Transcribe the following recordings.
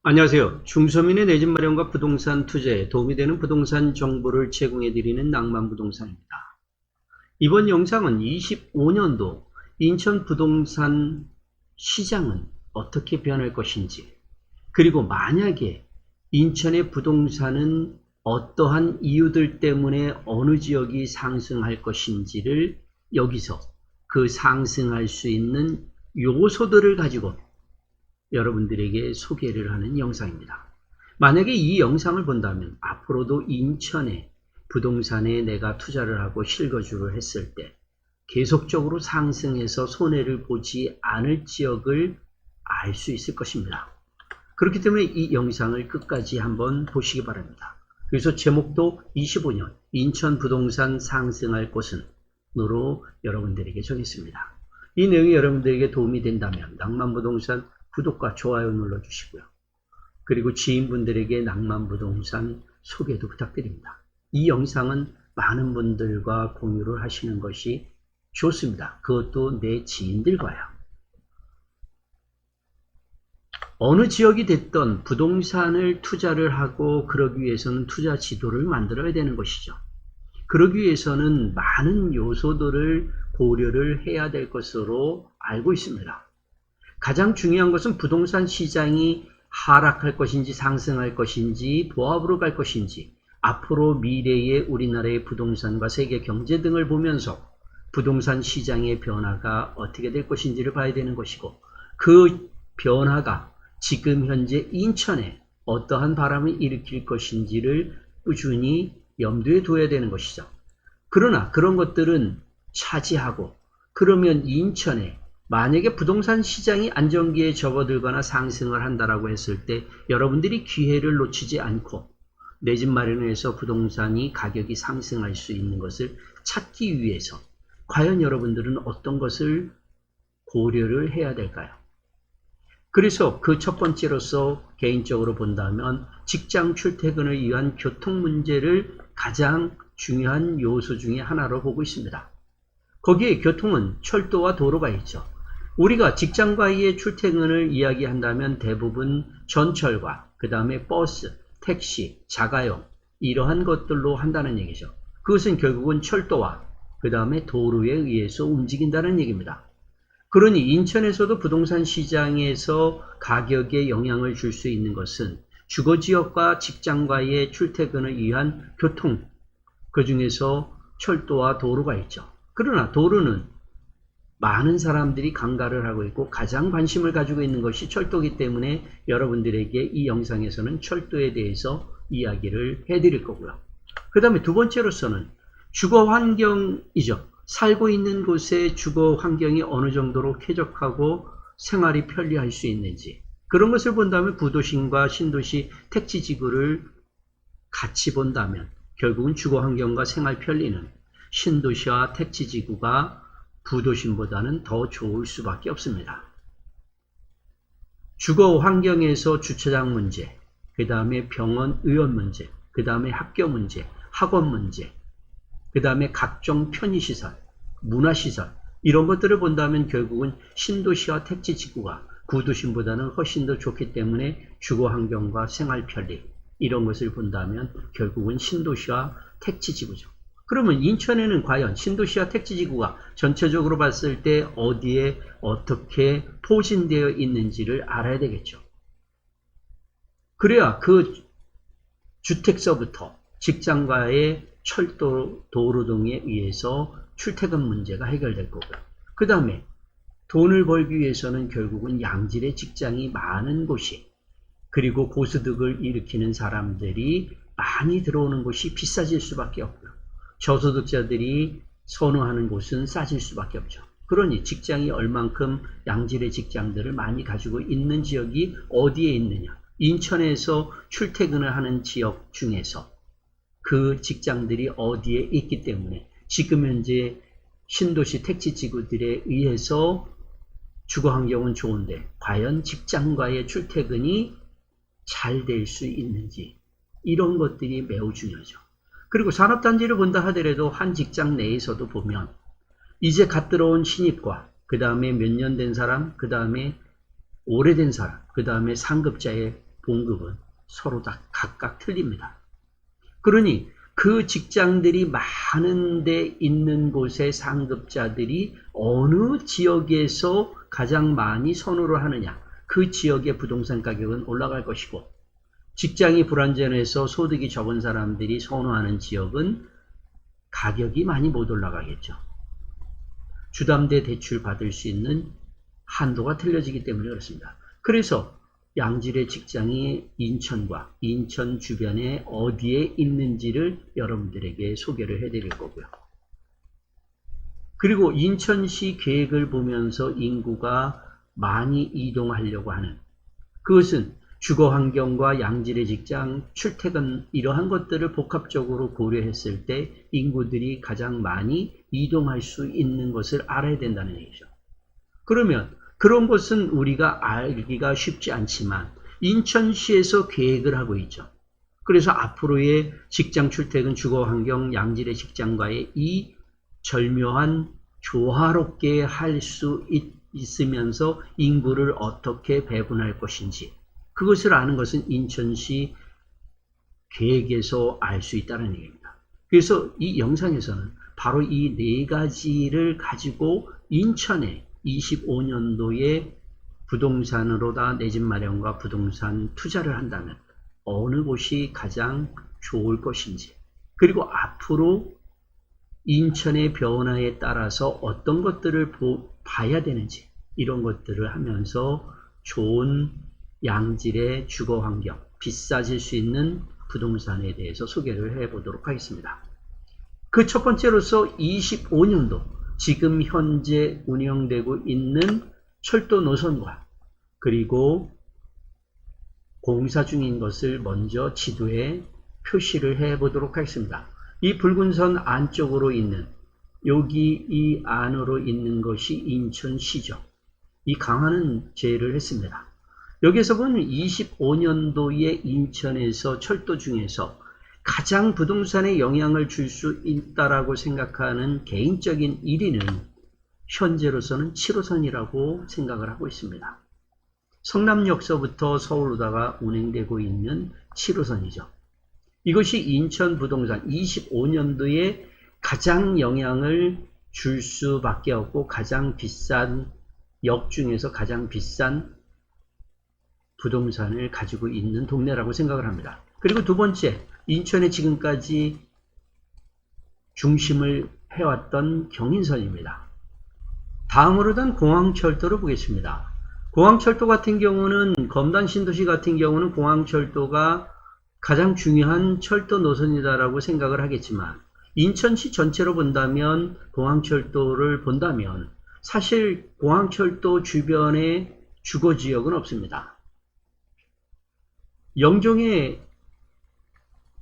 안녕하세요. 중소민의 내 집 마련과 부동산 투자에 도움이 되는 부동산 정보를 제공해 드리는 낭만부동산입니다. 이번 영상은 25년도 인천 부동산 시장은 어떻게 변할 것인지, 그리고 만약에 인천의 부동산은 어떠한 이유들 때문에 어느 지역이 상승할 것인지를 여기서 그 상승할 수 있는 요소들을 가지고 여러분들에게 소개를 하는 영상입니다. 만약에 이 영상을 본다면 앞으로도 인천에 부동산에 내가 투자를 하고 실거주를 했을 때 계속적으로 상승해서 손해를 보지 않을 지역을 알 수 있을 것입니다. 그렇기 때문에 이 영상을 끝까지 한번 보시기 바랍니다. 그래서 제목도 25년 인천 부동산 상승할 곳은 으로 여러분들에게 정했습니다. 이 내용이 여러분들에게 도움이 된다면 낭만부동산 구독과 좋아요 눌러주시고요. 그리고 지인분들에게 낭만부동산 소개도 부탁드립니다. 이 영상은 많은 분들과 공유를 하시는 것이 좋습니다. 그것도 내 지인들과요. 어느 지역이 됐던 부동산을 투자를 하고 그러기 위해서는 투자 지도를 만들어야 되는 것이죠. 그러기 위해서는 많은 요소들을 고려를 해야 될 것으로 알고 있습니다. 가장 중요한 것은 부동산 시장이 하락할 것인지 상승할 것인지 보합으로 갈 것인지 앞으로 미래의 우리나라의 부동산과 세계 경제 등을 보면서 부동산 시장의 변화가 어떻게 될 것인지를 봐야 되는 것이고 그 변화가 지금 현재 인천에 어떠한 바람을 일으킬 것인지를 꾸준히 염두에 둬야 되는 것이죠. 그러나 그런 것들은 차지하고 그러면 인천에 만약에 부동산 시장이 안정기에 접어들거나 상승을 한다라고 했을 때 여러분들이 기회를 놓치지 않고 내 집 마련을 해서 부동산이 가격이 상승할 수 있는 것을 찾기 위해서 과연 여러분들은 어떤 것을 고려를 해야 될까요? 그래서 그 첫 번째로서 개인적으로 본다면 직장 출퇴근을 위한 교통 문제를 가장 중요한 요소 중에 하나로 보고 있습니다. 거기에 교통은 철도와 도로가 있죠. 우리가 직장과의 출퇴근을 이야기한다면 대부분 전철과 그 다음에 버스, 택시, 자가용 이러한 것들로 한다는 얘기죠. 그것은 결국은 철도와 그 다음에 도로에 의해서 움직인다는 얘기입니다. 그러니 인천에서도 부동산 시장에서 가격에 영향을 줄 수 있는 것은 주거지역과 직장과의 출퇴근을 위한 교통, 그 중에서 철도와 도로가 있죠. 그러나 도로는 많은 사람들이 강가를 하고 있고 가장 관심을 가지고 있는 것이 철도이기 때문에 여러분들에게 이 영상에서는 철도에 대해서 이야기를 해드릴 거고요. 그 다음에 두 번째로서는 주거 환경이죠. 살고 있는 곳의 주거 환경이 어느 정도로 쾌적하고 생활이 편리할 수 있는지 그런 것을 본다면 부도심과 신도시 택지지구를 같이 본다면 결국은 주거 환경과 생활 편리는 신도시와 택지지구가 부도심보다는 더 좋을 수밖에 없습니다. 주거 환경에서 주차장 문제, 그 다음에 병원, 의원 문제, 그 다음에 학교 문제, 학원 문제, 그 다음에 각종 편의시설, 문화시설 이런 것들을 본다면 결국은 신도시와 택지지구가 구도심보다는 훨씬 더 좋기 때문에 주거 환경과 생활 편리 이런 것을 본다면 결국은 신도시와 택지지구죠. 그러면 인천에는 과연 신도시와 택지지구가 전체적으로 봤을 때 어디에 어떻게 포진되어 있는지를 알아야 되겠죠. 그래야 그 주택서부터 직장과의 철도, 도로 등에 의해서 출퇴근 문제가 해결될 거고요. 그 다음에 돈을 벌기 위해서는 결국은 양질의 직장이 많은 곳이 그리고 고소득을 일으키는 사람들이 많이 들어오는 곳이 비싸질 수밖에 없고요. 저소득자들이 선호하는 곳은 싸질 수밖에 없죠. 그러니 직장이 얼만큼 양질의 직장들을 많이 가지고 있는 지역이 어디에 있느냐. 인천에서 출퇴근을 하는 지역 중에서 그 직장들이 어디에 있기 때문에 지금 현재 신도시 택지지구들에 의해서 주거 환경은 좋은데 과연 직장과의 출퇴근이 잘 될 수 있는지 이런 것들이 매우 중요하죠. 그리고 산업단지를 본다 하더라도 한 직장 내에서도 보면 이제 갓 들어온 신입과 그 다음에 몇 년 된 사람, 그 다음에 오래된 사람, 그 다음에 상급자의 봉급은 서로 다 각각 틀립니다. 그러니 그 직장들이 많은 데 있는 곳의 상급자들이 어느 지역에서 가장 많이 선호를 하느냐, 그 지역의 부동산 가격은 올라갈 것이고, 직장이 불안정해서 소득이 적은 사람들이 선호하는 지역은 가격이 많이 못 올라가겠죠. 주담대 대출 받을 수 있는 한도가 틀려지기 때문에 그렇습니다. 그래서 양질의 직장이 인천과 인천 주변에 어디에 있는지를 여러분들에게 소개를 해드릴 거고요. 그리고 인천시 계획을 보면서 인구가 많이 이동하려고 하는, 그것은 주거 환경과 양질의 직장, 출퇴근 이러한 것들을 복합적으로 고려했을 때 인구들이 가장 많이 이동할 수 있는 것을 알아야 된다는 얘기죠. 그러면 그런 것은 우리가 알기가 쉽지 않지만 인천시에서 계획을 하고 있죠. 그래서 앞으로의 직장 출퇴근 주거 환경 양질의 직장과의 이 절묘한 조화롭게 할 수 있으면서 인구를 어떻게 배분할 것인지, 그것을 아는 것은 인천시 계획에서 알 수 있다는 얘기입니다. 그래서 이 영상에서는 바로 이 네 가지를 가지고 인천에 25년도에 부동산으로다 내 집 마련과 부동산 투자를 한다면 어느 곳이 가장 좋을 것인지, 그리고 앞으로 인천의 변화에 따라서 어떤 것들을 봐야 되는지, 이런 것들을 하면서 좋은 양질의 주거 환경, 비싸질 수 있는 부동산에 대해서 소개를 해보도록 하겠습니다. 그 첫 번째로서 25년도 지금 현재 운영되고 있는 철도 노선과 그리고 공사 중인 것을 먼저 지도에 표시를 해보도록 하겠습니다. 이 붉은 선 안쪽으로 있는, 여기 이 안으로 있는 것이 인천시죠. 이 강화는 제외를 했습니다. 여기서 보면 25년도에 인천에서 철도 중에서 가장 부동산에 영향을 줄 수 있다라고 생각하는 개인적인 1위는 현재로서는 7호선이라고 생각을 하고 있습니다. 성남역서부터 서울로다가 운행되고 있는 7호선이죠. 이것이 인천 부동산 25년도에 가장 영향을 줄 수밖에 없고 가장 비싼 역 중에서 가장 비싼 부동산을 가지고 있는 동네라고 생각을 합니다. 그리고 두 번째, 인천에 지금까지 중심을 해왔던 경인선입니다. 다음으로는 공항철도를 보겠습니다. 공항철도 같은 경우는 검단 신도시 같은 경우는 공항철도가 가장 중요한 철도 노선이다라고 생각을 하겠지만, 인천시 전체로 본다면 공항철도를 본다면 사실 공항철도 주변에 주거지역은 없습니다. 영종에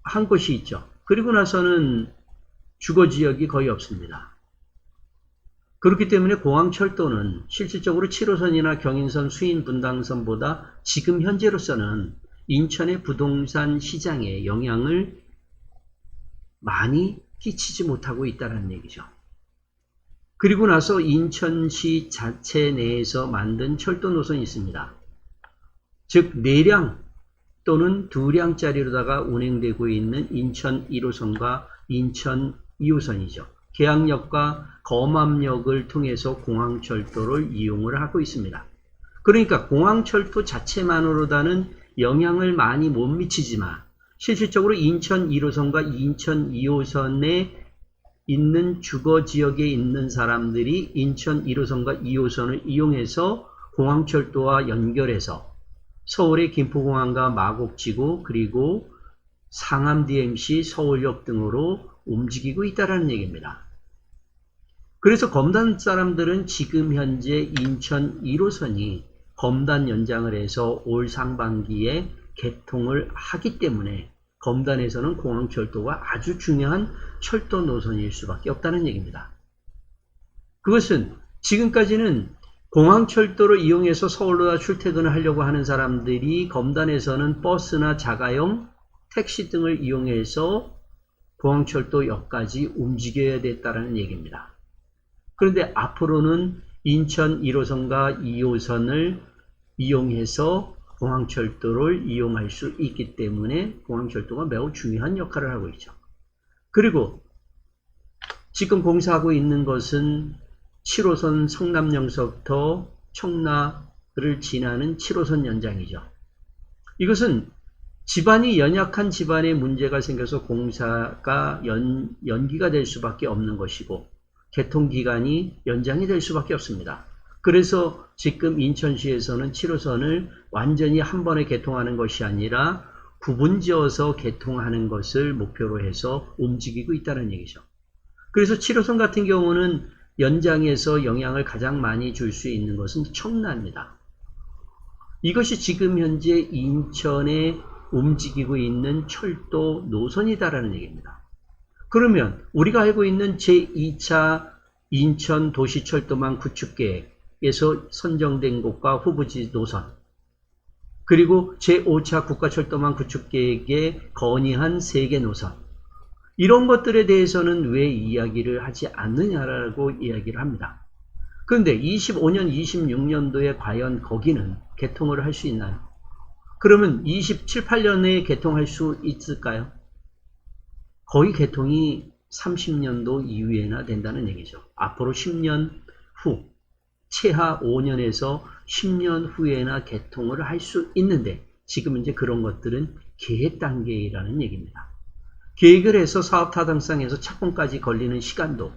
한 곳이 있죠. 그리고 나서는 주거지역이 거의 없습니다. 그렇기 때문에 공항철도는 실질적으로 7호선이나 경인선, 수인, 분당선보다 지금 현재로서는 인천의 부동산 시장에 영향을 많이 끼치지 못하고 있다는 얘기죠. 그리고 나서 인천시 자체 내에서 만든 철도 노선이 있습니다. 즉 4량 또는 2량짜리로다가 운행되고 있는 인천 1호선과 인천 2호선이죠. 계양역과 검암역을 통해서 공항철도를 이용을 하고 있습니다. 그러니까 공항철도 자체만으로다는 영향을 많이 못 미치지만 실질적으로 인천 1호선과 인천 2호선에 있는 주거지역에 있는 사람들이 인천 1호선과 2호선을 이용해서 공항철도와 연결해서 서울의 김포공항과 마곡지구 그리고 상암 DMC, 서울역 등으로 움직이고 있다는 얘기입니다. 그래서 검단 사람들은 지금 현재 인천 1호선이 검단 연장을 해서 올 상반기에 개통을 하기 때문에 검단에서는 공항철도가 아주 중요한 철도 노선일 수밖에 없다는 얘기입니다. 그것은 지금까지는 공항철도를 이용해서 서울로 출퇴근을 하려고 하는 사람들이 검단에서는 버스나 자가용, 택시 등을 이용해서 공항철도역까지 움직여야 됐다는 얘기입니다. 그런데 앞으로는 인천 1호선과 2호선을 이용해서 공항철도를 이용할 수 있기 때문에 공항철도가 매우 중요한 역할을 하고 있죠. 그리고 지금 공사하고 있는 것은 7호선 성남역서부터 청라를 지나는 7호선 연장이죠. 이것은 집안이 연약한 집안에 문제가 생겨서 공사가 연기가 될 수밖에 없는 것이고 개통기간이 연장이 될 수밖에 없습니다. 그래서 지금 인천시에서는 7호선을 완전히 한 번에 개통하는 것이 아니라 구분지어서 개통하는 것을 목표로 해서 움직이고 있다는 얘기죠. 그래서 7호선 같은 경우는 연장에서 영향을 가장 많이 줄 수 있는 것은 청라입니다. 이것이 지금 현재 인천에 움직이고 있는 철도 노선이다라는 얘기입니다. 그러면 우리가 알고 있는 제2차 인천 도시철도망 구축계획에서 선정된 곳과 후보지 노선, 그리고 제5차 국가철도망 구축계획에 건의한 3개 노선, 이런 것들에 대해서는 왜 이야기를 하지 않느냐라고 이야기를 합니다. 그런데 25년, 26년도에 과연 거기는 개통을 할 수 있나요? 그러면 27, 8년에 개통할 수 있을까요? 거의 개통이 30년도 이후에나 된다는 얘기죠. 앞으로 10년 후, 최하 5년에서 10년 후에나 개통을 할 수 있는데 지금 이제 그런 것들은 계획 단계라는 얘기입니다. 계획을 해서 사업 타당성에서 착공까지 걸리는 시간도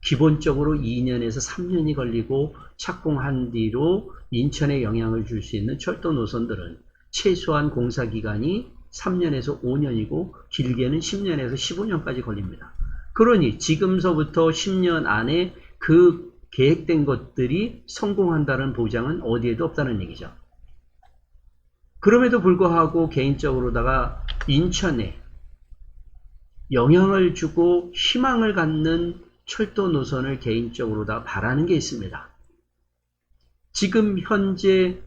기본적으로 2년에서 3년이 걸리고 착공한 뒤로 인천에 영향을 줄 수 있는 철도 노선들은 최소한 공사 기간이 3년에서 5년이고 길게는 10년에서 15년까지 걸립니다. 그러니 지금서부터 10년 안에 그 계획된 것들이 성공한다는 보장은 어디에도 없다는 얘기죠. 그럼에도 불구하고 개인적으로다가 인천에 영향을 주고 희망을 갖는 철도 노선을 개인적으로 다 바라는 게 있습니다. 지금 현재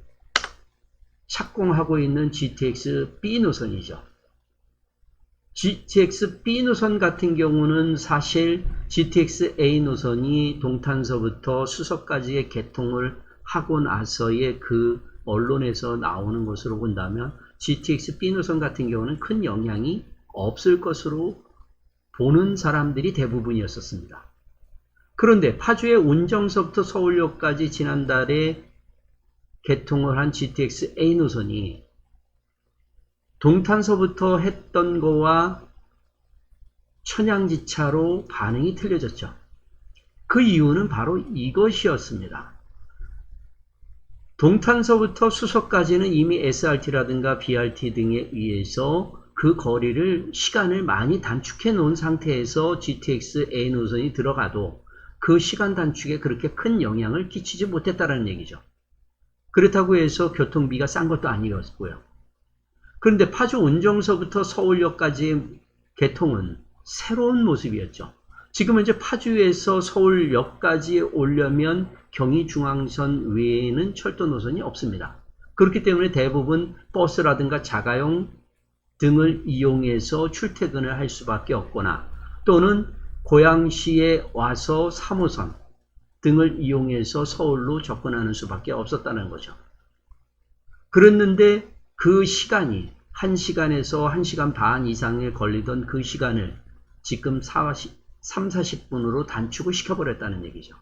착공하고 있는 GTX B 노선이죠. GTX B 노선 같은 경우는 사실 GTX A 노선이 동탄서부터 수서까지의 개통을 하고 나서의 그 언론에서 나오는 것으로 본다면 GTX B 노선 같은 경우는 큰 영향이 없을 것으로 보는 사람들이 대부분이었습니다. 그런데 파주의 운정서부터 서울역까지 지난달에 개통을 한 GTX A 노선이 동탄서부터 했던 거와 천양지차로 반응이 틀려졌죠. 그 이유는 바로 이것이었습니다. 동탄서부터 수서까지는 이미 SRT라든가 BRT 등에 의해서 그 거리를 시간을 많이 단축해 놓은 상태에서 GTX A 노선이 들어가도 그 시간 단축에 그렇게 큰 영향을 끼치지 못했다는 얘기죠. 그렇다고 해서 교통비가 싼 것도 아니었고요. 그런데 파주 운정서부터 서울역까지의 개통은 새로운 모습이었죠. 지금 현재 파주에서 서울역까지 오려면 경의중앙선 외에는 철도 노선이 없습니다. 그렇기 때문에 대부분 버스라든가 자가용 등을 이용해서 출퇴근을 할 수밖에 없거나 또는 고양시에 와서 3호선 등을 이용해서 서울로 접근하는 수밖에 없었다는 거죠. 그랬는데 그 시간이 1시간에서 1시간 반 이상에 걸리던 그 시간을 지금 30-40분으로 단축을 시켜버렸다는 얘기죠.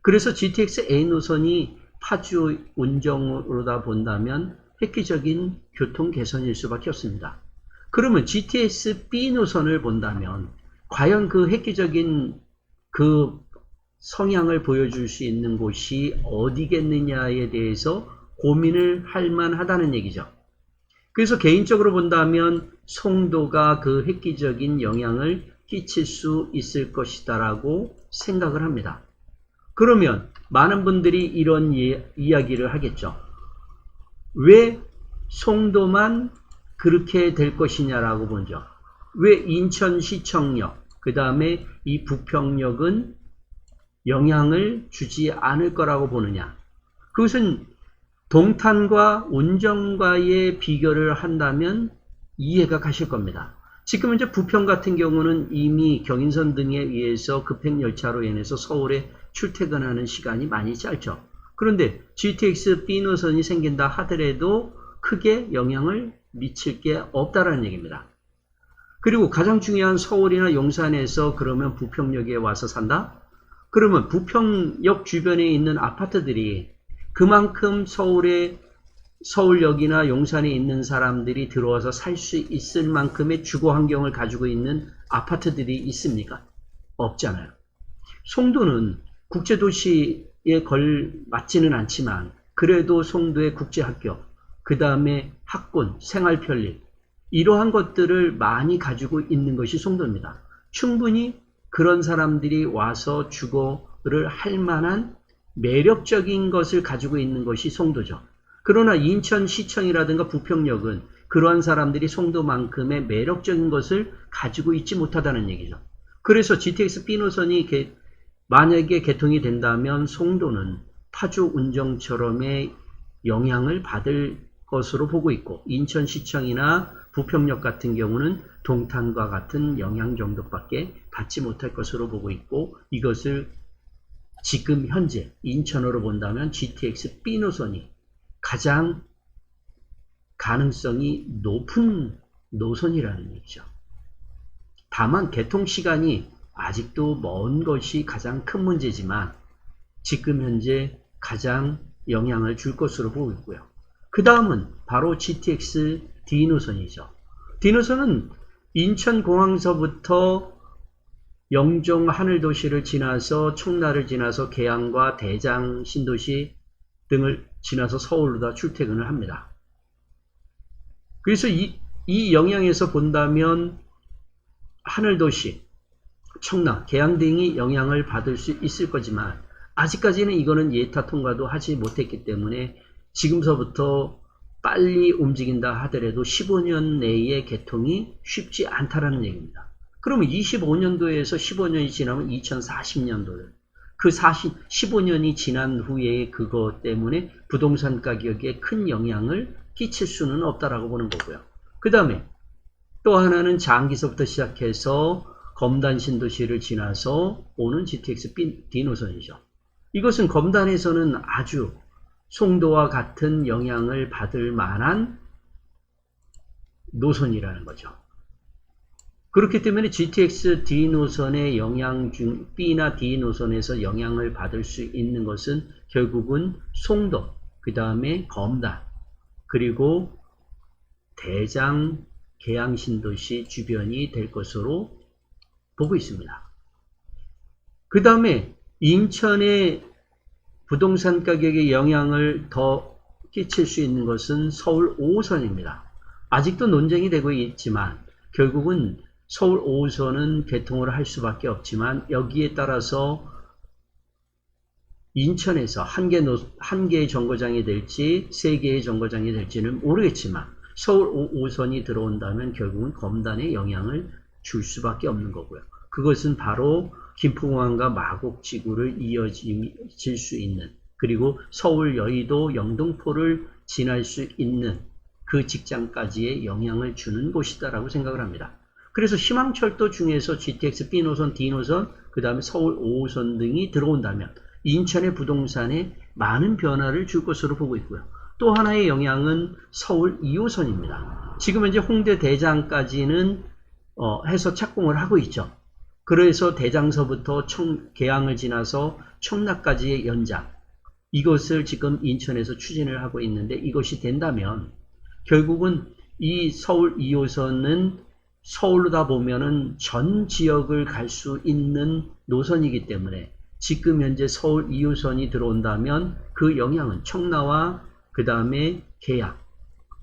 그래서 GTX A 노선이 파주 운정으로다 본다면 획기적인 교통 개선일 수밖에 없습니다. 그러면 GTX B 노선을 본다면 과연 그 획기적인 그 성향을 보여줄 수 있는 곳이 어디겠느냐에 대해서 고민을 할 만하다는 얘기죠. 그래서 개인적으로 본다면 송도가 그 획기적인 영향을 끼칠 수 있을 것이다라고 생각을 합니다. 그러면 많은 분들이 이런 이야기를 하겠죠. 왜 송도만 그렇게 될 것이냐라고 보죠. 왜 인천시청역, 그 다음에 이 부평역은 영향을 주지 않을 거라고 보느냐. 그것은 동탄과 운정과의 비교를 한다면 이해가 가실 겁니다. 지금 현재 부평 같은 경우는 이미 경인선 등에 의해서 급행열차로 인해서 서울에 출퇴근하는 시간이 많이 짧죠. 그런데 GTX B 노선이 생긴다 하더라도 크게 영향을 미칠 게 없다라는 얘기입니다. 그리고 가장 중요한 서울이나 용산에서 그러면 부평역에 와서 산다? 그러면 부평역 주변에 있는 아파트들이 그만큼 서울역이나 용산에 있는 사람들이 들어와서 살 수 있을 만큼의 주거 환경을 가지고 있는 아파트들이 있습니까? 없잖아요. 송도는 국제도시에 맞지는 않지만 그래도 송도의 국제학교, 그 다음에 학군, 생활편리 이러한 것들을 많이 가지고 있는 것이 송도입니다. 충분히 그런 사람들이 와서 주거를 할 만한 매력적인 것을 가지고 있는 것이 송도죠. 그러나 인천시청이라든가 부평역은 그러한 사람들이 송도만큼의 매력적인 것을 가지고 있지 못하다는 얘기죠. 그래서 GTX B노선이 만약에 개통이 된다면 송도는 파주 운정처럼의 영향을 받을 것으로 보고 있고 인천시청이나 부평역 같은 경우는 동탄과 같은 영향 정도밖에 받지 못할 것으로 보고 있고 이것을 지금 현재 인천으로 본다면 GTX B노선이 가장 가능성이 높은 노선이라는 얘기죠. 다만 개통 시간이 아직도 먼 것이 가장 큰 문제지만 지금 현재 가장 영향을 줄 것으로 보고 있고요. 그 다음은 바로 GTX D노선이죠. D노선은 인천공항서부터 영종 하늘도시를 지나서 청라를 지나서 계양과 대장 신도시 등을 지나서 서울로 다 출퇴근을 합니다. 그래서 이 영향에서 본다면 하늘도시, 청라, 계양 등이 영향을 받을 수 있을 거지만 아직까지는 이거는 예타 통과도 하지 못했기 때문에 지금서부터 빨리 움직인다 하더라도 15년 내에 개통이 쉽지 않다라는 얘기입니다. 그러면 25년도에서 15년이 지나면 2040년도를 그 15년이 지난 후에 그것 때문에 부동산 가격에 큰 영향을 끼칠 수는 없다라고 보는 거고요. 그 다음에 또 하나는 장기서부터 시작해서 검단 신도시를 지나서 오는 GTX D노선이죠. 이것은 검단에서는 아주 송도와 같은 영향을 받을 만한 노선이라는 거죠. 그렇기 때문에 GTX D노선의 영향 중 B나 D 노선에서 영향을 받을 수 있는 것은 결국은 송도, 그 다음에 검단, 그리고 대장, 계양신도시 주변이 될 것으로 보고 있습니다. 그 다음에 인천의 부동산 가격에 영향을 더 끼칠 수 있는 것은 서울 5호선입니다. 아직도 논쟁이 되고 있지만 결국은 서울 5호선은 개통을 할 수밖에 없지만 여기에 따라서 인천에서 한 개의 정거장이 될지 3개의 정거장이 될지는 모르겠지만 서울 5호선이 들어온다면 결국은 검단에 영향을 줄 수밖에 없는 거고요. 그것은 바로 김포공항과 마곡지구를 이어질 수 있는 그리고 서울 여의도 영등포를 지날 수 있는 그 직장까지의 영향을 주는 곳이다라고 생각을 합니다. 그래서 희망철도 중에서 GTX B노선, D노선, 그 다음에 서울 5호선 등이 들어온다면 인천의 부동산에 많은 변화를 줄 것으로 보고 있고요. 또 하나의 영향은 서울 2호선입니다. 지금 현재 홍대 대장까지는 해서 착공을 하고 있죠. 그래서 대장서부터 계양을 지나서 청라까지의 연장, 이것을 지금 인천에서 추진을 하고 있는데 이것이 된다면 결국은 이 서울 2호선은 서울로다 보면은 전 지역을 갈 수 있는 노선이기 때문에 지금 현재 서울 2호선이 들어온다면 그 영향은 청라와 그 다음에 계양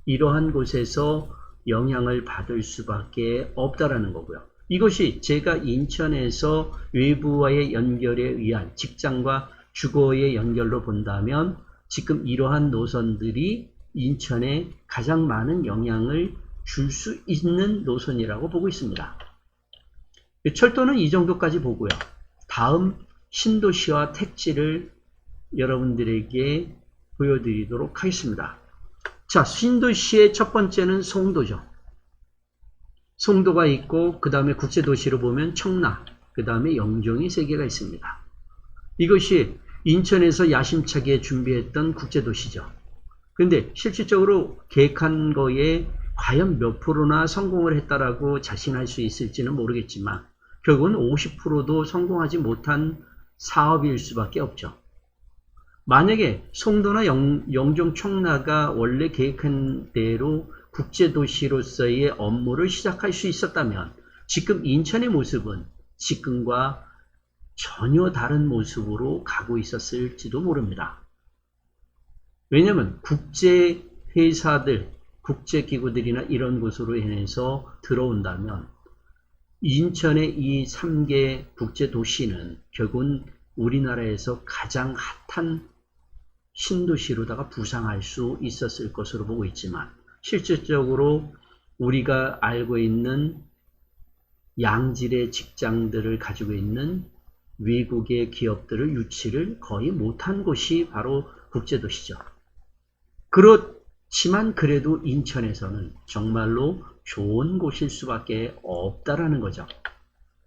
이러한 곳에서 영향을 받을 수밖에 없다라는 거고요. 이것이 제가 인천에서 외부와의 연결에 의한 직장과 주거의 연결로 본다면 지금 이러한 노선들이 인천에 가장 많은 영향을 줄 수 있는 노선이라고 보고 있습니다. 철도는 이 정도까지 보고요. 다음 신도시와 택지를 여러분들에게 보여드리도록 하겠습니다. 자, 신도시의 첫 번째는 송도죠. 송도가 있고 그 다음에 국제도시로 보면 청라, 그 다음에 영종이 3개가 있습니다. 이것이 인천에서 야심차게 준비했던 국제도시죠. 근데 실질적으로 계획한 거에 과연 몇 프로나 성공을 했다라고 자신할 수 있을지는 모르겠지만 결국은 50%도 성공하지 못한 사업일 수밖에 없죠. 만약에 송도나 영종 청라가 원래 계획한 대로 국제도시로서의 업무를 시작할 수 있었다면 지금 인천의 모습은 지금과 전혀 다른 모습으로 가고 있었을지도 모릅니다. 왜냐하면 국제회사들, 국제기구들이나 이런 곳으로 인해서 들어온다면 인천의 이 3개 국제도시는 결국은 우리나라에서 가장 핫한 신도시로다가 부상할 수 있었을 것으로 보고 있지만 실질적으로 우리가 알고 있는 양질의 직장들을 가지고 있는 외국의 기업들을 유치를 거의 못한 곳이 바로 국제도시죠. 그렇지만 그래도 인천에서는 정말로 좋은 곳일 수밖에 없다라는 거죠.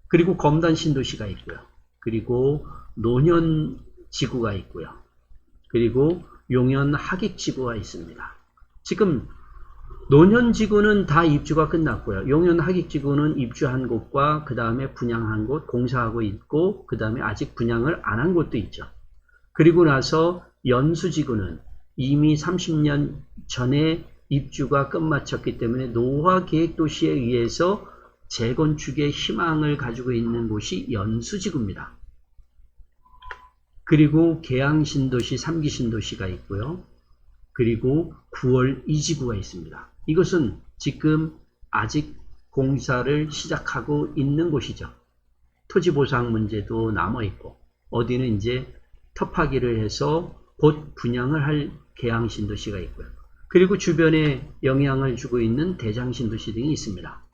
그리고 검단 신도시가 있고요. 그리고 노년지구가 있고요. 그리고 용현 하객지구가 있습니다. 지금 노년지구는 다 입주가 끝났고요. 용현 하객지구는 입주한 곳과 그 다음에 분양한 곳 공사하고 있고 그 다음에 아직 분양을 안 한 곳도 있죠. 그리고 나서 연수지구는 이미 30년 전에 입주가 끝마쳤기 때문에 노화계획도시에 의해서 재건축의 희망을 가지고 있는 곳이 연수지구입니다. 그리고 계양신도시 3기 신도시가 있고요. 그리고 9월 2지구가 있습니다. 이것은 지금 아직 공사를 시작하고 있는 곳이죠. 토지보상 문제도 남아있고 어디는 이제 터파기를 해서 곧 분양을 할 계양신도시가 있고요. 그리고 주변에 영향을 주고 있는 대장신도시 등이 있습니다.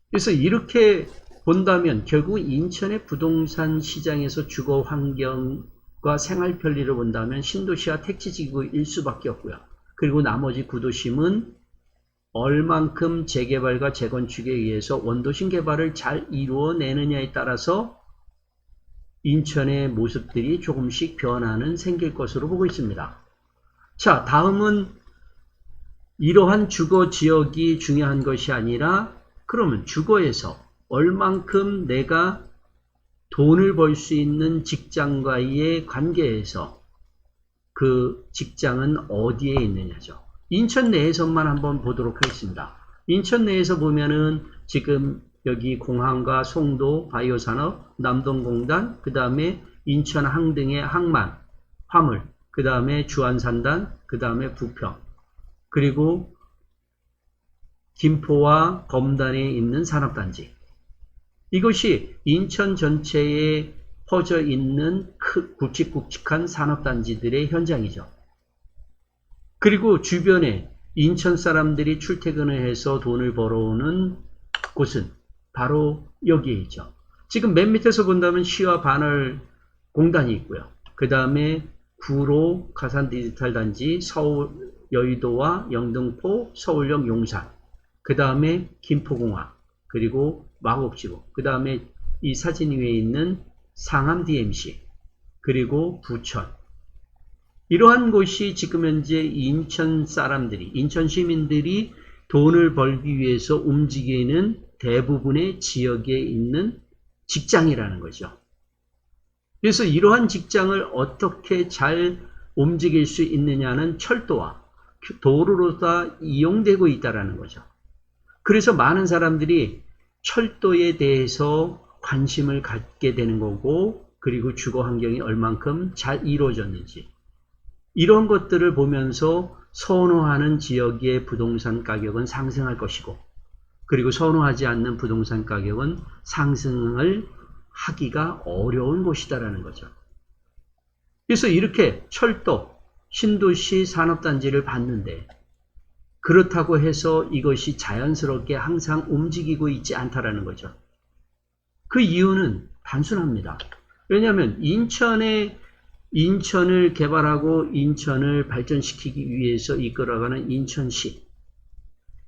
그래서 이렇게 본다면 결국 인천의 부동산 시장에서 주거 환경과 생활 편리를 본다면 신도시와 택지지구일 수밖에 없고요. 그리고 나머지 구도심은 얼만큼 재개발과 재건축에 의해서 원도심 개발을 잘 이루어내느냐에 따라서 인천의 모습들이 조금씩 변화는 생길 것으로 보고 있습니다. 자, 다음은 이러한 주거 지역이 중요한 것이 아니라 그러면 주거에서 얼만큼 내가 돈을 벌 수 있는 직장과의 관계에서 그 직장은 어디에 있느냐죠. 인천 내에서만 한번 보도록 하겠습니다. 인천 내에서 보면은 지금 여기 공항과 송도, 바이오산업, 남동공단, 그 다음에 인천 항등의 항만, 화물, 그 다음에 주안산단, 그 다음에 부평, 그리고 김포와 검단에 있는 산업단지. 이것이 인천 전체에 퍼져 있는 굵직굵직한 산업단지들의 현장이죠. 그리고 주변에 인천 사람들이 출퇴근을 해서 돈을 벌어오는 곳은 바로 여기에 있죠. 지금 맨 밑에서 본다면 시와 반월 공단이 있고요. 그 다음에 구로 가산 디지털 단지, 서울 여의도와 영등포, 서울역 용산, 그 다음에 김포공항, 그리고 마곡지구, 그 다음에 이 사진 위에 있는 상암 DMC, 그리고 부천. 이러한 곳이 지금 현재 인천 사람들이, 인천 시민들이 돈을 벌기 위해서 움직이는 대부분의 지역에 있는 직장이라는 거죠. 그래서 이러한 직장을 어떻게 잘 움직일 수 있느냐는 철도와 도로로 다 이용되고 있다는 거죠. 그래서 많은 사람들이 철도에 대해서 관심을 갖게 되는 거고, 그리고 주거 환경이 얼만큼 잘 이루어졌는지 이런 것들을 보면서 선호하는 지역의 부동산 가격은 상승할 것이고, 그리고 선호하지 않는 부동산 가격은 상승을 하기가 어려운 곳이다라는 거죠. 그래서 이렇게 철도, 신도시 산업단지를 봤는데 그렇다고 해서 이것이 자연스럽게 항상 움직이고 있지 않다라는 거죠. 그 이유는 단순합니다. 왜냐하면 인천을 개발하고 인천을 발전시키기 위해서 이끌어가는 인천시,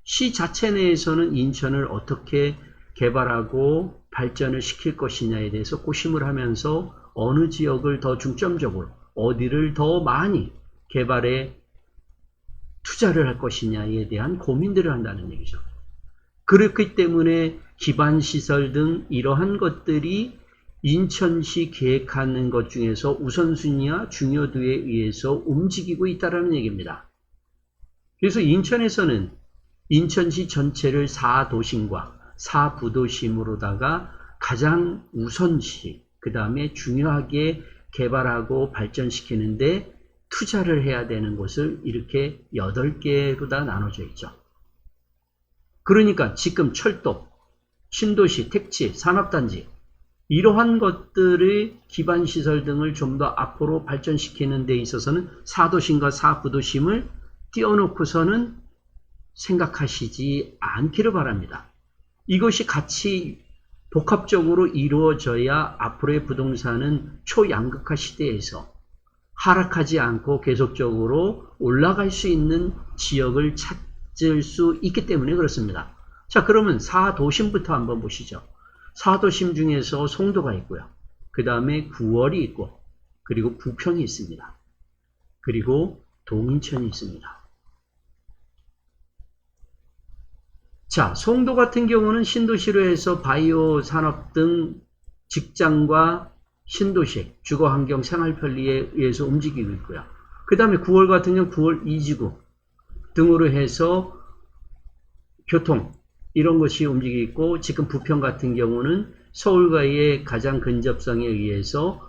시 자체 내에서는 인천을 어떻게 개발하고 발전을 시킬 것이냐에 대해서 고심을 하면서 어느 지역을 더 중점적으로 어디를 더 많이 개발에 투자를 할 것이냐에 대한 고민들을 한다는 얘기죠. 그렇기 때문에 기반시설 등 이러한 것들이 인천시 계획하는 것 중에서 우선순위와 중요도에 의해서 움직이고 있다는 얘기입니다. 그래서 인천에서는 인천시 전체를 4도심과 4부도심으로다가 가장 우선시, 그 다음에 중요하게 개발하고 발전시키는데 투자를 해야 되는 곳을 이렇게 8개로 다 나눠져 있죠. 그러니까 지금 철도, 신도시, 택지, 산업단지 이러한 것들의 기반시설 등을 좀 더 앞으로 발전시키는 데 있어서는 4도심과 4부도심을 띄워놓고서는 생각하시지 않기를 바랍니다. 이것이 같이 복합적으로 이루어져야 앞으로의 부동산은 초양극화 시대에서 하락하지 않고 계속적으로 올라갈 수 있는 지역을 찾을 수 있기 때문에 그렇습니다. 자, 그러면 4도심부터 한번 보시죠. 4도심 중에서 송도가 있고요. 그 다음에 구월이 있고, 그리고 부평이 있습니다. 그리고 동인천이 있습니다. 자, 송도 같은 경우는 신도시로 해서 바이오 산업 등 직장과 신도시, 주거환경, 생활편리에 의해서 움직이고 있고요. 그 다음에 9월 같은 경우는 9월 이지구 등으로 해서 교통, 이런 것이 움직이고 있고, 지금 부평 같은 경우는 서울과의 가장 근접성에 의해서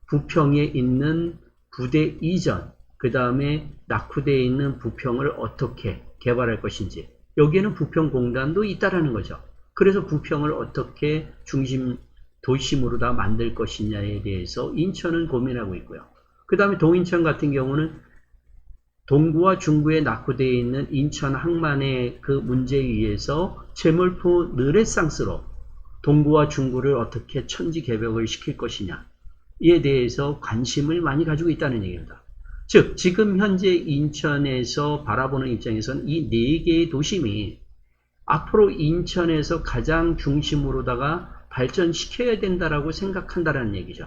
부평에 있는 부대 이전, 그 다음에 낙후대에 있는 부평을 어떻게 개발할 것인지, 여기에는 부평공단도 있다라는 거죠. 그래서 부평을 어떻게 중심 도심으로 다 만들 것이냐에 대해서 인천은 고민하고 있고요. 그 다음에 동인천 같은 경우는 동구와 중구에 낙후되어 있는 인천 항만의 그 문제에 의해서 재물포 르네상스로 동구와 중구를 어떻게 천지개벽을 시킬 것이냐에 대해서 관심을 많이 가지고 있다는 얘기입니다. 즉 지금 현재 인천에서 바라보는 입장에서는 이 4개의 도심이 앞으로 인천에서 가장 중심으로다가 발전시켜야 된다라고 생각한다는 얘기죠.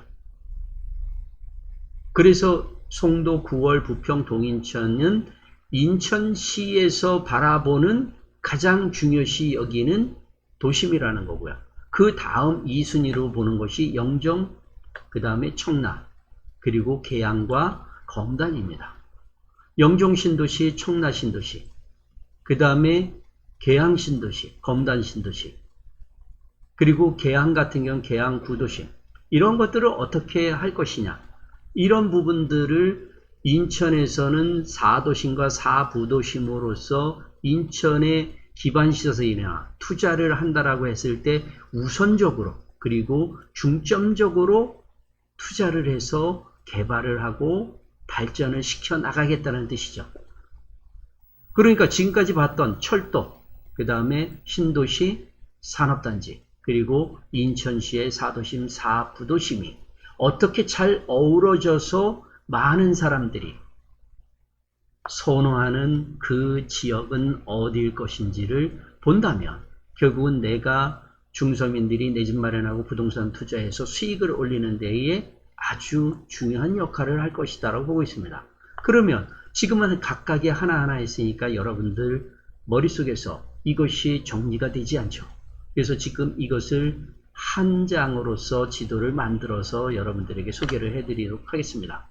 그래서 송도, 구월, 부평, 동인천은 인천시에서 바라보는 가장 중요시 여기는 도심이라는 거고요. 그 다음 2순위로 보는 것이 영종, 그 다음에 청라, 그리고 계양과 검단입니다. 영종 신도시, 청라 신도시, 그 다음에 계양 신도시, 검단 신도시, 그리고 계양 같은 경우는 계양 구도심, 이런 것들을 어떻게 할 것이냐, 이런 부분들을 인천에서는 4도심과 4부도심으로서 인천의 기반시설이나 투자를 한다라고 했을 때 우선적으로 그리고 중점적으로 투자를 해서 개발을 하고 발전을 시켜 나가겠다는 뜻이죠. 그러니까 지금까지 봤던 철도, 그 다음에 신도시, 산업단지, 그리고 인천시의 4도심, 4부도심이 어떻게 잘 어우러져서 많은 사람들이 선호하는 그 지역은 어디일 것인지를 본다면 결국은 내가 중서민들이 내 집 마련하고 부동산 투자해서 수익을 올리는 데에 아주 중요한 역할을 할 것이다 라고 보고 있습니다. 그러면 지금은 각각의 하나하나 했으니까 여러분들 머릿속에서 이것이 정리가 되지 않죠. 그래서 지금 이것을 한 장으로서 지도를 만들어서 여러분들에게 소개를 해드리도록 하겠습니다.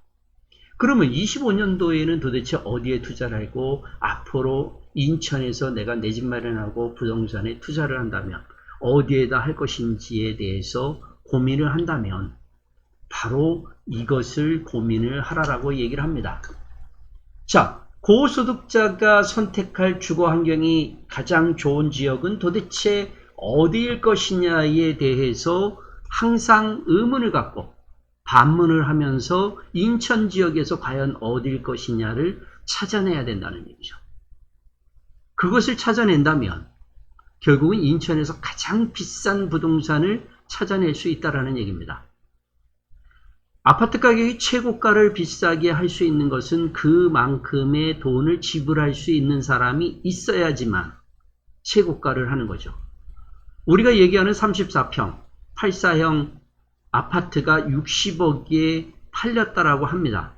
그러면 25년도에는 도대체 어디에 투자를 하고 앞으로 인천에서 내가 내 집 마련하고 부동산에 투자를 한다면 어디에다 할 것인지에 대해서 고민을 한다면 바로 이것을 고민을 하라라고 얘기를 합니다. 자, 고소득자가 선택할 주거 환경이 가장 좋은 지역은 도대체 어디일 것이냐에 대해서 항상 의문을 갖고 반문을 하면서 인천 지역에서 과연 어디일 것이냐를 찾아내야 된다는 얘기죠. 그것을 찾아낸다면 결국은 인천에서 가장 비싼 부동산을 찾아낼 수 있다는 얘기입니다. 아파트 가격이 최고가를 비싸게 할 수 있는 것은 그만큼의 돈을 지불할 수 있는 사람이 있어야지만 최고가를 하는 거죠. 우리가 얘기하는 34평, 84형 아파트가 60억에 팔렸다라고 합니다.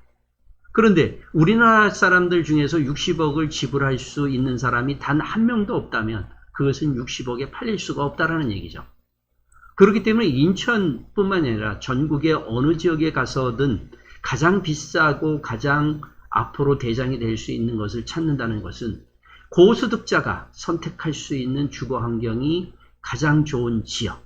그런데 우리나라 사람들 중에서 60억을 지불할 수 있는 사람이 단 한 명도 없다면 그것은 60억에 팔릴 수가 없다라는 얘기죠. 그렇기 때문에 인천뿐만 아니라 전국의 어느 지역에 가서든 가장 비싸고 가장 앞으로 대장이 될 수 있는 것을 찾는다는 것은 고소득자가 선택할 수 있는 주거 환경이 가장 좋은 지역,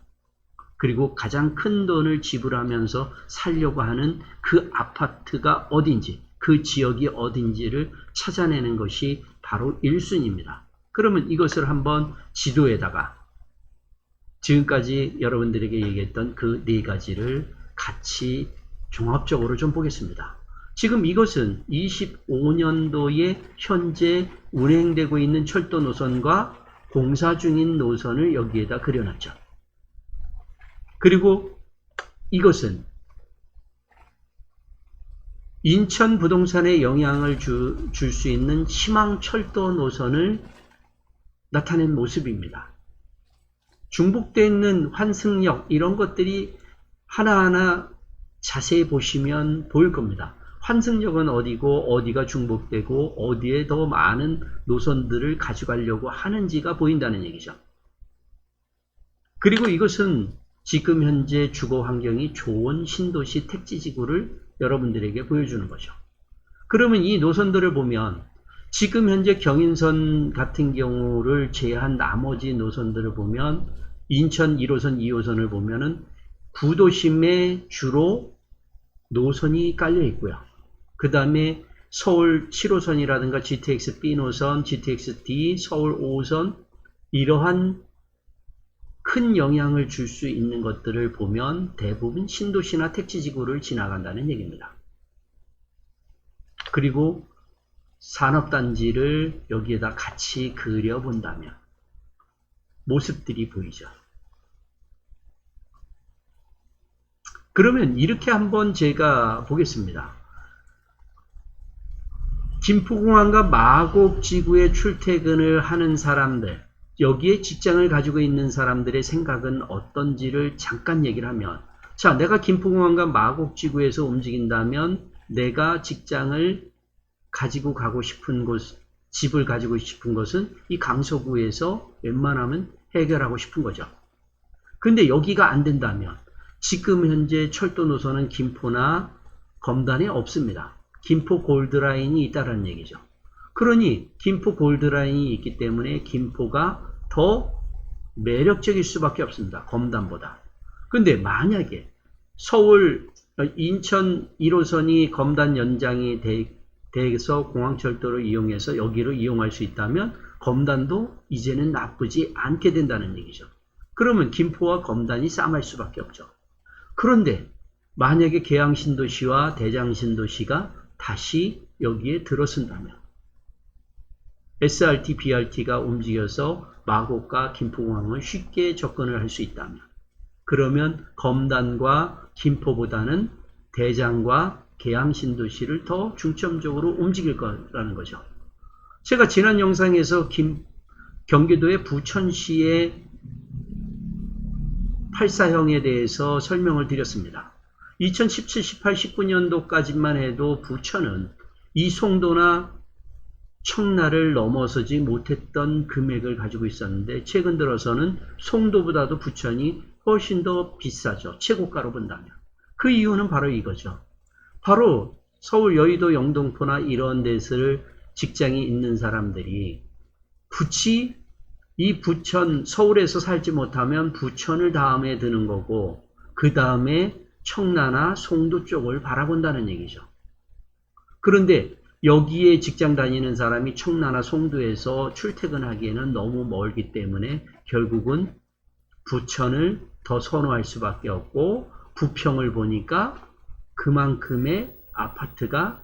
그리고 가장 큰 돈을 지불하면서 살려고 하는 그 아파트가 어딘지, 그 지역이 어딘지를 찾아내는 것이 바로 1순위입니다. 그러면 이것을 한번 지도에다가 지금까지 여러분들에게 얘기했던 그 네 가지를 같이 종합적으로 좀 보겠습니다. 지금 이것은 25년도에 현재 운행되고 있는 철도 노선과 공사 중인 노선을 여기에다 그려놨죠. 그리고 이것은 인천 부동산에 영향을 줄 수 있는 희망철도 노선을 나타낸 모습입니다. 중복되어 있는 환승역 이런 것들이 하나하나 자세히 보시면 보일 겁니다. 환승역은 어디고 어디가 중복되고 어디에 더 많은 노선들을 가져가려고 하는지가 보인다는 얘기죠. 그리고 이것은 지금 현재 주거 환경이 좋은 신도시 택지지구를 여러분들에게 보여주는 거죠. 그러면 이 노선들을 보면 지금 현재 경인선 같은 경우를 제외한 나머지 노선들을 보면 인천 1호선, 2호선을 보면은 구도심에 주로 노선이 깔려 있고요. 그 다음에 서울 7호선이라든가 GTX B 노선, GTX D, 서울 5호선 이러한 큰 영향을 줄 수 있는 것들을 보면 대부분 신도시나 택지지구를 지나간다는 얘기입니다. 그리고 산업단지를 여기에다 같이 그려본다면 모습들이 보이죠. 그러면 이렇게 한번 제가 보겠습니다. 김포공항과 마곡지구에 출퇴근을 하는 사람들, 여기에 직장을 가지고 있는 사람들의 생각은 어떤지를 잠깐 얘기를 하면, 자, 내가 김포공항과 마곡지구에서 움직인다면 내가 직장을 가지고 가고 싶은 곳, 집을 가지고 싶은 것은 이 강서구에서 웬만하면 해결하고 싶은 거죠. 근데 여기가 안 된다면 지금 현재 철도 노선은 김포나 검단에 없습니다. 김포 골드라인이 있다는 얘기죠. 그러니 김포 골드라인이 있기 때문에 김포가 더 매력적일 수밖에 없습니다. 검단보다. 근데 만약에 서울, 인천 1호선이 검단 연장이 돼서 공항철도를 이용해서 여기를 이용할 수 있다면 검단도 이제는 나쁘지 않게 된다는 얘기죠. 그러면 김포와 검단이 싸움할 수밖에 없죠. 그런데 만약에 계양신도시와 대장신도시가 다시 여기에 들어선다면 SRT, BRT가 움직여서 마곡과 김포공항을 쉽게 접근을 할 수 있다면 그러면 검단과 김포보다는 대장과 계양신도시를 더 중점적으로 움직일 거라는 거죠. 제가 지난 영상에서 경기도의 부천시의 8사형에 대해서 설명을 드렸습니다. 2017, 18, 19년도까지만 해도 부천은 이송도나 청라를 넘어서지 못했던 금액을 가지고 있었는데 최근 들어서는 송도보다도 부천이 훨씬 더 비싸죠. 최고가로 본다면. 그 이유는 바로 이거죠. 바로 서울, 여의도, 영등포나 이런 데를 직장이 있는 사람들이 굳이 이 부천, 서울에서 살지 못하면 부천을 다음에 드는 거고 그 다음에 청라나 송도 쪽을 바라본다는 얘기죠. 그런데 여기에 직장 다니는 사람이 청라나 송도에서 출퇴근하기에는 너무 멀기 때문에 결국은 부천을 더 선호할 수밖에 없고 부평을 보니까 그만큼의 아파트가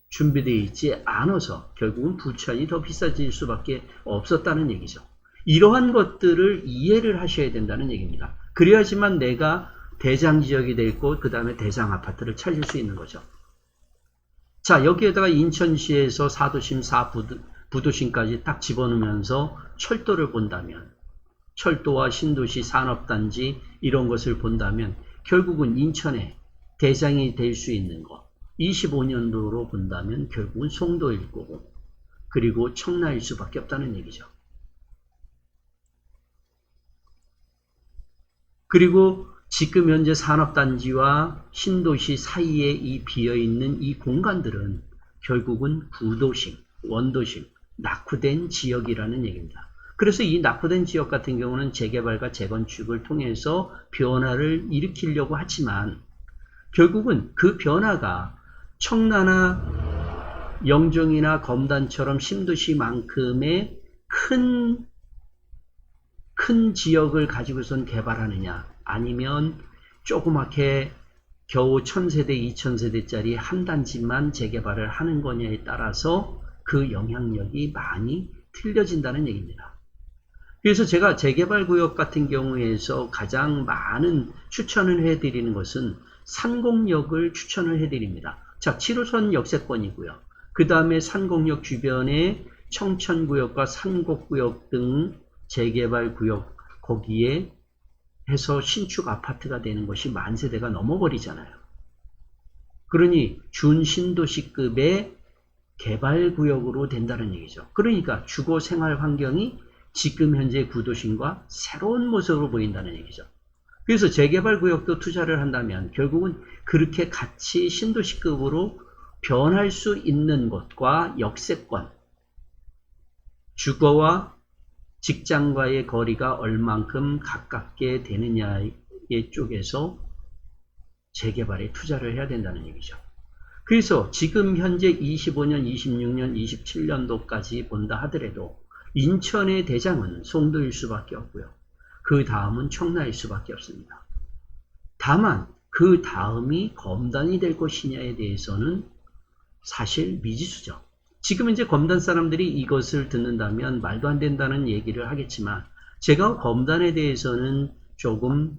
준비되어 있지 않아서 결국은 부천이 더 비싸질 수밖에 없었다는 얘기죠. 이러한 것들을 이해를 하셔야 된다는 얘기입니다. 그래야지만 내가 대장 지역이 될 곳, 그 다음에 대장 아파트를 찾을 수 있는 거죠. 자, 여기에다가 인천시에서 4도심, 4부도심까지 딱 집어넣으면서 철도를 본다면, 철도와 신도시, 산업단지 이런 것을 본다면 결국은 인천에 대장이 될 수 있는 것, 25년도로 본다면 결국은 송도일 거고, 그리고 청라일 수밖에 없다는 얘기죠. 그리고 지금 현재 산업단지와 신도시 사이에 이 비어있는 이 공간들은 결국은 구도심, 원도심, 낙후된 지역이라는 얘기입니다. 그래서 이 낙후된 지역 같은 경우는 재개발과 재건축을 통해서 변화를 일으키려고 하지만 결국은 그 변화가 청라나 영종이나 검단처럼 신도시만큼의 큰 지역을 가지고선 개발하느냐, 아니면 조그맣게 겨우 1000세대, 2000세대짜리 한 단지만 재개발을 하는 거냐에 따라서 그 영향력이 많이 틀려진다는 얘기입니다. 그래서 제가 재개발구역 같은 경우에서 가장 많은 추천을 해드리는 것은 산곡역을 추천을 해드립니다. 자, 7호선 역세권이고요. 그 다음에 산곡역 주변에 청천구역과 산곡구역 등 재개발구역, 거기에 해서 신축 아파트가 되는 것이 만세대가 넘어버리잖아요. 그러니 준신도시급의 개발구역으로 된다는 얘기죠. 그러니까 주거 생활 환경이 지금 현재 구도심과 새로운 모습으로 보인다는 얘기죠. 그래서 재개발구역도 투자를 한다면 결국은 그렇게 같이 신도시급으로 변할 수 있는 것과 역세권, 주거와 직장과의 거리가 얼만큼 가깝게 되느냐의 쪽에서 재개발에 투자를 해야 된다는 얘기죠. 그래서 지금 현재 25년, 26년, 27년도까지 본다 하더라도 인천의 대장은 송도일 수밖에 없고요. 그 다음은 청라일 수밖에 없습니다. 다만 그 다음이 검단이 될 것이냐에 대해서는 사실 미지수죠. 지금 이제 검단 사람들이 이것을 듣는다면 말도 안 된다는 얘기를 하겠지만 제가 검단에 대해서는 조금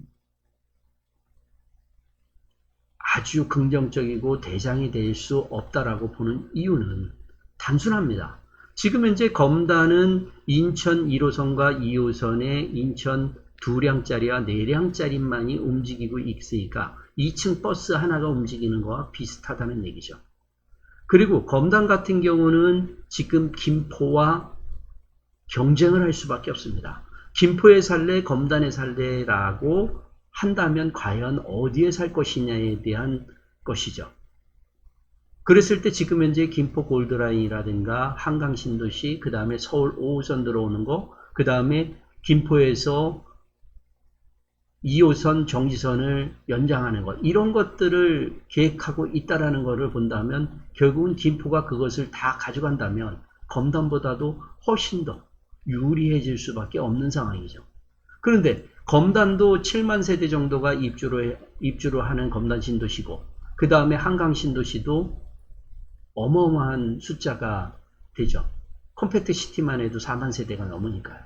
아주 긍정적이고 대장이 될 수 없다라고 보는 이유는 단순합니다. 지금 현재 검단은 인천 1호선과 2호선에 인천 2량짜리와 4량짜리만이 움직이고 있으니까 2층 버스 하나가 움직이는 거와 비슷하다는 얘기죠. 그리고 검단 같은 경우는 지금 김포와 경쟁을 할 수밖에 없습니다. 김포에 살래, 검단에 살래라고 한다면 과연 어디에 살 것이냐에 대한 것이죠. 그랬을 때 지금 현재 김포 골드라인이라든가 한강신도시, 그 다음에 서울 5호선 들어오는 거, 그 다음에 김포에서 2호선 정지선을 연장하는 것, 이런 것들을 계획하고 있다라는 것을 본다면 결국은 김포가 그것을 다 가져간다면 검단보다도 훨씬 더 유리해질 수밖에 없는 상황이죠. 그런데 검단도 7만 세대 정도가 입주로 하는 검단 신도시고, 그 다음에 한강 신도시도 어마어마한 숫자가 되죠. 컴팩트 시티만 해도 4만 세대가 넘으니까요.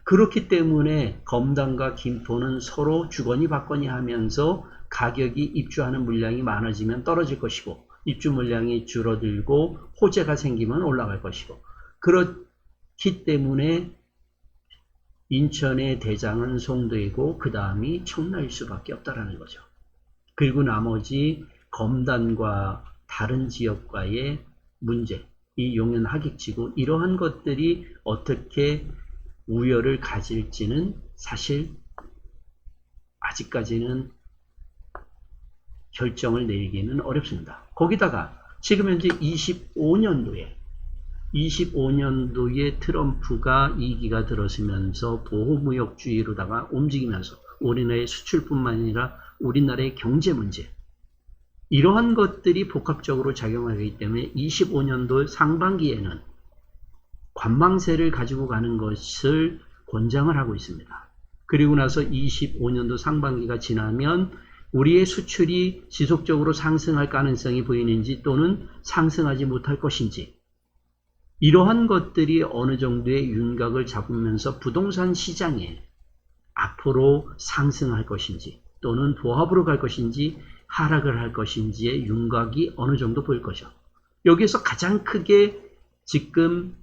그렇기 때문에 검단과 김포는 서로 주거니 받거니 하면서 가격이 입주하는 물량이 많아지면 떨어질 것이고, 입주 물량이 줄어들고 호재가 생기면 올라갈 것이고, 그렇기 때문에 인천의 대장은 송도이고 그 다음이 청라일 수밖에 없다라는 거죠. 그리고 나머지 검단과 다른 지역과의 문제, 이 용연 하객지구, 이러한 것들이 어떻게 우열을 가질지는 사실 아직까지는 결정을 내리기는 어렵습니다. 거기다가 지금 현재 25년도에 트럼프가 2기가 들어서면서 보호무역주의로다가 움직이면서 우리나라의 수출뿐만 아니라 우리나라의 경제 문제, 이러한 것들이 복합적으로 작용하기 때문에 25년도 상반기에는 관망세를 가지고 가는 것을 권장을 하고 있습니다. 그리고 나서 25년도 상반기가 지나면 우리의 수출이 지속적으로 상승할 가능성이 보이는지 또는 상승하지 못할 것인지, 이러한 것들이 어느 정도의 윤곽을 잡으면서 부동산 시장에 앞으로 상승할 것인지 또는 보합으로 갈 것인지 하락을 할 것인지의 윤곽이 어느 정도 보일 거죠. 여기에서 가장 크게 지금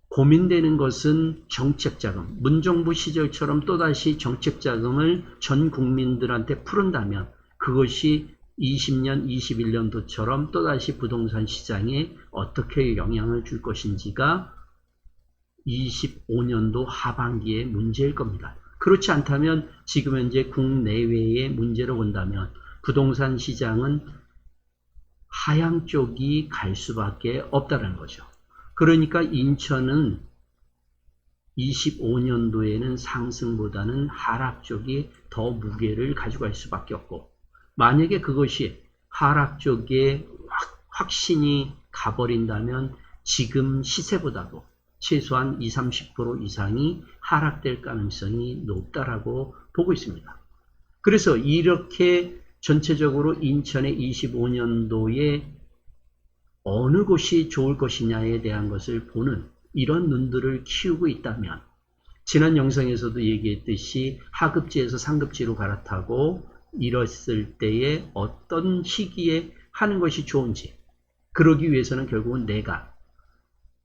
고민되는 것은 정책자금, 문정부 시절처럼 또다시 정책자금을 전 국민들한테 풀은다면 그것이 20년, 21년도처럼 또다시 부동산 시장에 어떻게 영향을 줄 것인지가 25년도 하반기의 문제일 겁니다. 그렇지 않다면 지금 현재 국내외의 문제로 본다면 부동산 시장은 하향 쪽이 갈 수밖에 없다는 거죠. 그러니까 인천은 25년도에는 상승보다는 하락 쪽이 더 무게를 가져갈 수밖에 없고, 만약에 그것이 하락 쪽에 확신이 가버린다면 지금 시세보다도 최소한 20, 30% 이상이 하락될 가능성이 높다라고 보고 있습니다. 그래서 이렇게 전체적으로 인천의 25년도에 어느 곳이 좋을 것이냐에 대한 것을 보는 이런 눈들을 키우고 있다면, 지난 영상에서도 얘기했듯이 하급지에서 상급지로 갈아타고 이랬을 때에 어떤 시기에 하는 것이 좋은지, 그러기 위해서는 결국은 내가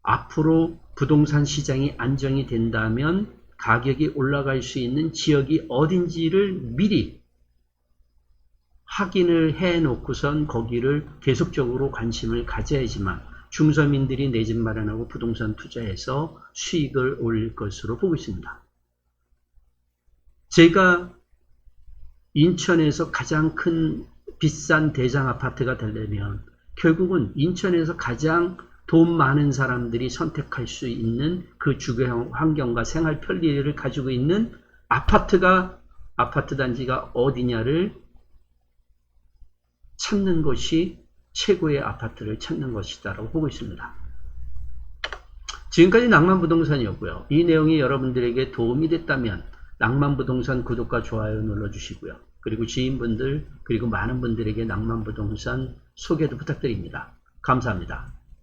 앞으로 부동산 시장이 안정이 된다면 가격이 올라갈 수 있는 지역이 어딘지를 미리 확인을 해 놓고선 거기를 계속적으로 관심을 가져야지만 중서민들이 내 집 마련하고 부동산 투자해서 수익을 올릴 것으로 보고 있습니다. 제가 인천에서 가장 큰 비싼 대장 아파트가 되려면 결국은 인천에서 가장 돈 많은 사람들이 선택할 수 있는 그 주거 환경과 생활 편리를 가지고 있는 아파트 단지가 어디냐를 찾는 것이 최고의 아파트를 찾는 것이다라고 보고 있습니다. 지금까지 낭만부동산이었고요. 이 내용이 여러분들에게 도움이 됐다면 낭만부동산 구독과 좋아요 눌러주시고요. 그리고 지인분들 그리고 많은 분들에게 낭만부동산 소개도 부탁드립니다. 감사합니다.